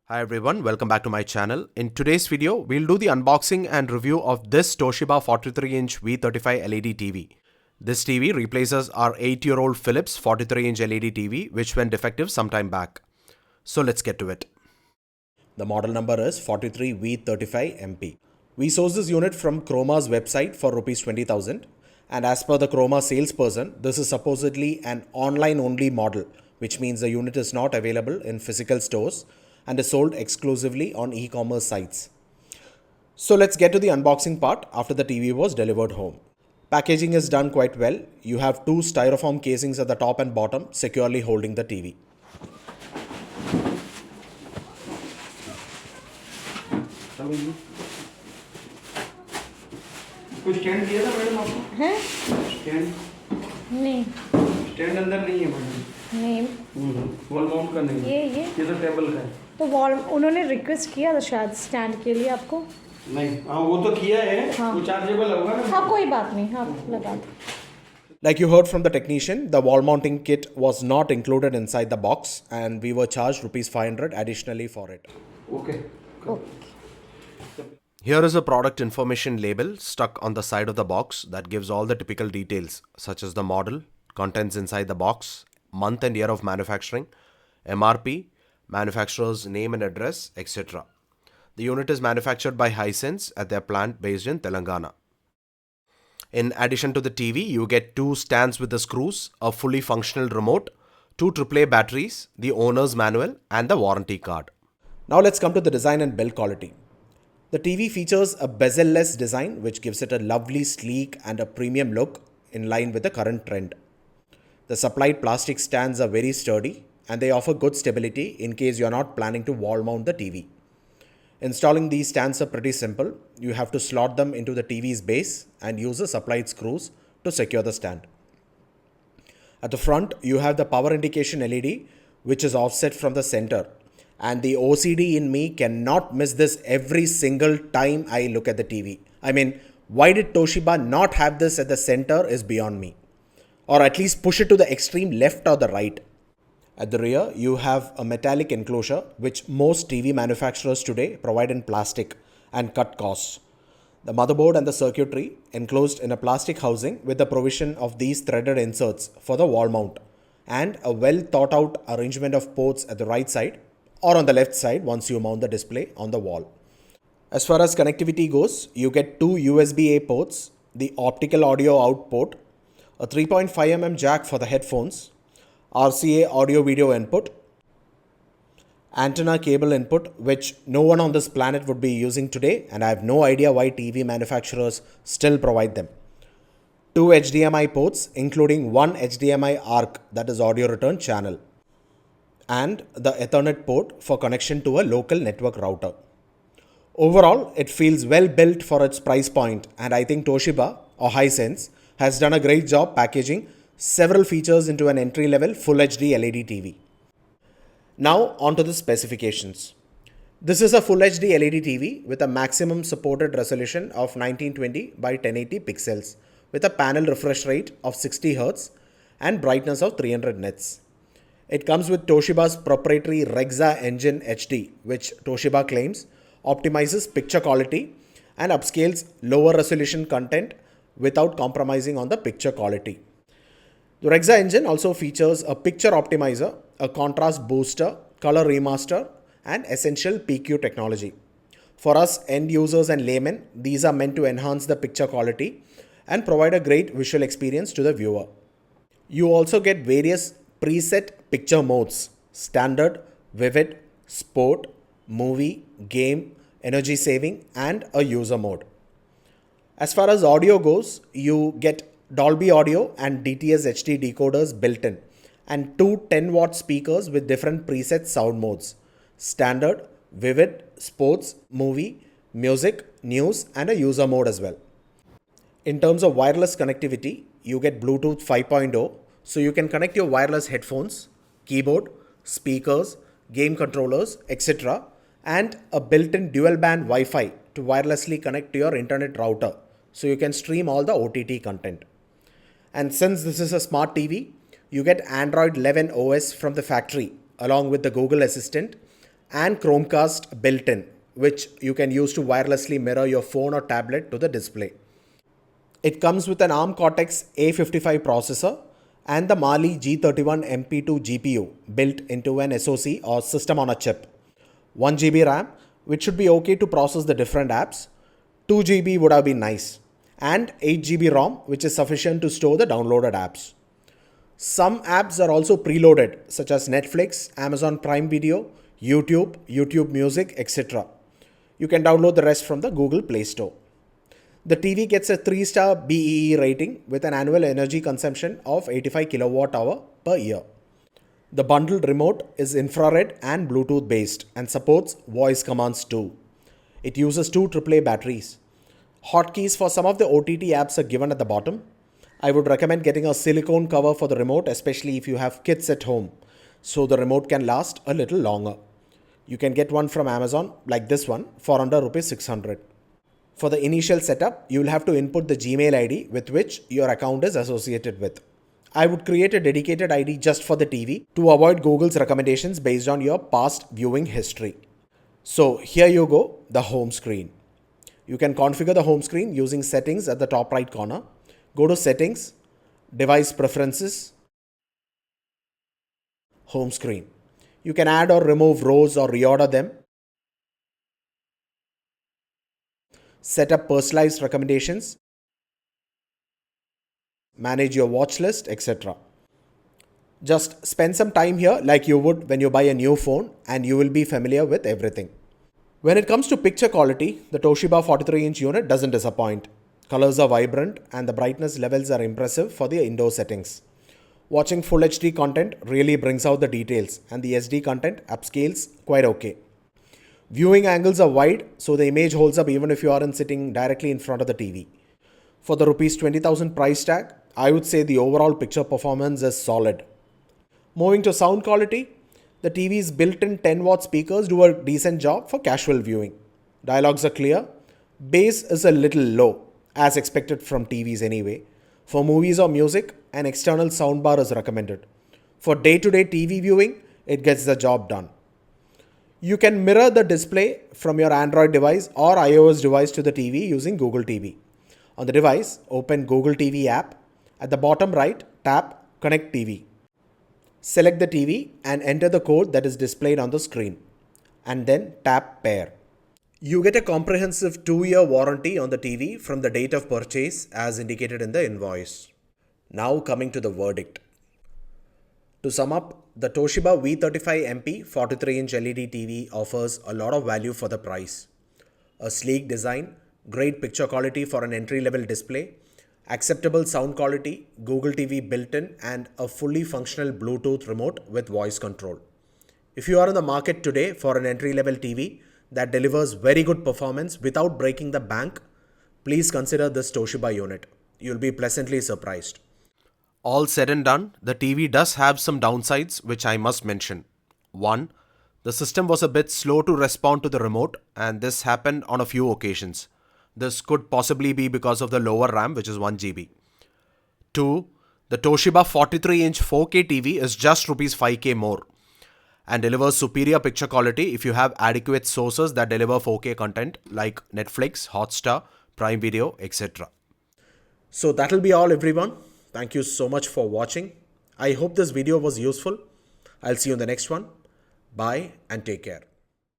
Hi everyone, welcome back to my channel. In today's video, we'll do the unboxing and review of this Toshiba 43-inch V35 LED TV. This TV replaces our 8-year-old Philips 43-inch LED TV, which went defective sometime back. So let's get to it. The model number is 43V35MP. We sourced this unit from Chroma's website for Rs 20,000, and as per the Chroma salesperson, this is supposedly an online-only model, which means the unit is not available in physical stores and is sold exclusively on e-commerce sites. So let's get to the unboxing part after the TV was delivered home. Packaging is done quite well. You have two styrofoam casings at the top and bottom securely holding the TV. कुछ stand दिया था madam आपको? हैं? Stand नहीं stand अंदर नहीं है madam. नहीं वॉल माउंट का नहीं है। ये तो टेबल का है। तो वॉल उन्होंने रिक्वेस्ट किया था शायद स्टैंड के लिए आपको। नहीं हाँ वो तो किया है। हाँ। वो चार्जेबल होगा ना। हाँ कोई बात नहीं, आप लगा दो। Like you heard from the technician, the wall mounting kit was not included inside the box and we were charged Rs 500 additionally for it. Okay. Here is a product information label stuck on the side of the box that gives all the typical details such as the model, contents inside the box, month and year of manufacturing, MRP, manufacturer's name and address, etc. The unit is manufactured by Hisense at their plant based in Telangana. In addition to the TV, you get two stands with the screws, a fully functional remote, two AAA batteries, the owner's manual and the warranty card. Now let's come to the design and build quality. The TV features a bezel-less design which gives it a lovely sleek and a premium look in line with the current trend. The supplied plastic stands are very sturdy and they offer good stability in case you are not planning to wall mount the TV. Installing these stands are pretty simple. You have to slot them into the TV's base and use the supplied screws to secure the stand. At the front, you have the power indication LED which is offset from the center. And the OCD in me cannot miss this every single time I look at the TV. I mean, why did Toshiba not have this at the center is beyond me. Or at least push it to the extreme left or the right. At the rear, you have a metallic enclosure which most TV manufacturers today provide in plastic and cut costs. The motherboard and the circuitry enclosed in a plastic housing with the provision of these threaded inserts for the wall mount and a well thought out arrangement of ports at the right side or on the left side once you mount the display on the wall. As far as connectivity goes, you get two USB-A ports, the optical audio out port, a 3.5mm jack for the headphones, RCA audio video input, antenna cable input which no one on this planet would be using today and I have no idea why TV manufacturers still provide them. Two HDMI ports including one HDMI ARC that is audio return channel, and the Ethernet port for connection to a local network router. Overall, it feels well built for its price point and I think Toshiba or Hisense has done a great job packaging several features into an entry-level Full HD LED TV. Now onto the specifications. This is a Full HD LED TV with a maximum supported resolution of 1920 by 1080 pixels with a panel refresh rate of 60 Hz and brightness of 300 nits. It comes with Toshiba's proprietary Rexa engine HD, which Toshiba claims optimizes picture quality and upscales lower resolution content without compromising on the picture quality. The Rexa engine also features a picture optimizer, a contrast booster, color remaster, and essential PQ technology. For us end users and laymen, these are meant to enhance the picture quality and provide a great visual experience to the viewer. You also get various preset picture modes: standard, vivid, sport, movie, game, energy saving, and a user mode. As far as audio goes, you get Dolby Audio and DTS HD decoders built in and two 10-watt speakers with different preset sound modes: standard, vivid, sports, movie, music, news, and a user mode as well. In terms of wireless connectivity, you get Bluetooth 5.0, so you can connect your wireless headphones, keyboard, speakers, game controllers, etc. and a built-in dual-band Wi-Fi to wirelessly connect to your internet router, so you can stream all the OTT content. And since this is a smart TV, you get Android 11 OS from the factory along with the Google Assistant and Chromecast built in, which you can use to wirelessly mirror your phone or tablet to the display. It comes with an ARM Cortex A55 processor and the Mali G31MP2 GPU built into an SoC or system on a chip. 1 GB RAM, which should be okay to process the different apps. 2 GB would have been nice. And 8 GB ROM, which is sufficient to store the downloaded apps. Some apps are also preloaded, such as Netflix, Amazon Prime Video, YouTube, YouTube Music, etc. You can download the rest from the Google Play Store. The TV gets a 3-star BEE rating with an annual energy consumption of 85 kWh per year. The bundled remote is infrared and Bluetooth based and supports voice commands too. It uses two AAA batteries. Hotkeys for some of the OTT apps are given at the bottom. I would recommend getting a silicone cover for the remote, especially if you have kids at home, so the remote can last a little longer. You can get one from Amazon like this one for under Rs 600. For the initial setup, you will have to input the Gmail ID with which your account is associated with. I would create a dedicated ID just for the TV to avoid Google's recommendations based on your past viewing history. So here you go, the home screen. You can configure the home screen using settings at the top right corner. Go to Settings, Device Preferences, Home Screen. You can add or remove rows or reorder them. Set up personalized recommendations, manage your watch list, etc. Just spend some time here like you would when you buy a new phone and you will be familiar with everything. When it comes to picture quality, the Toshiba 43-inch unit doesn't disappoint. Colors are vibrant and the brightness levels are impressive for the indoor settings. Watching Full HD content really brings out the details and the SD content upscales quite okay. Viewing angles are wide, so the image holds up even if you aren't sitting directly in front of the TV. For the Rs 20,000 price tag, I would say the overall picture performance is solid. Moving to sound quality, the TV's built-in 10-watt speakers do a decent job for casual viewing. Dialogues are clear. Bass is a little low, as expected from TVs anyway. For movies or music, an external soundbar is recommended. For day-to-day TV viewing, it gets the job done. You can mirror the display from your Android device or iOS device to the TV using Google TV. On the device, open Google TV app. At the bottom right, tap Connect TV. Select the TV and enter the code that is displayed on the screen. And then tap Pair. You get a comprehensive 2-year warranty on the TV from the date of purchase as indicated in the invoice. Now coming to the verdict. To sum up, the Toshiba V35MP 43-inch LED TV offers a lot of value for the price. A sleek design, great picture quality for an entry-level display, acceptable sound quality, Google TV built-in, and a fully functional Bluetooth remote with voice control. If you are in the market today for an entry-level TV that delivers very good performance without breaking the bank, please consider this Toshiba unit. You'll be pleasantly surprised. All said and done, the TV does have some downsides which I must mention. 1. The system was a bit slow to respond to the remote, and this happened on a few occasions. This could possibly be because of the lower RAM, which is 1 GB. 2. The Toshiba 43-inch 4K TV is just Rs 5K more and delivers superior picture quality if you have adequate sources that deliver 4K content like Netflix, Hotstar, Prime Video, etc. So that'll be all, everyone. Thank you so much for watching. I hope this video was useful. I'll see you in the next one. Bye and take care.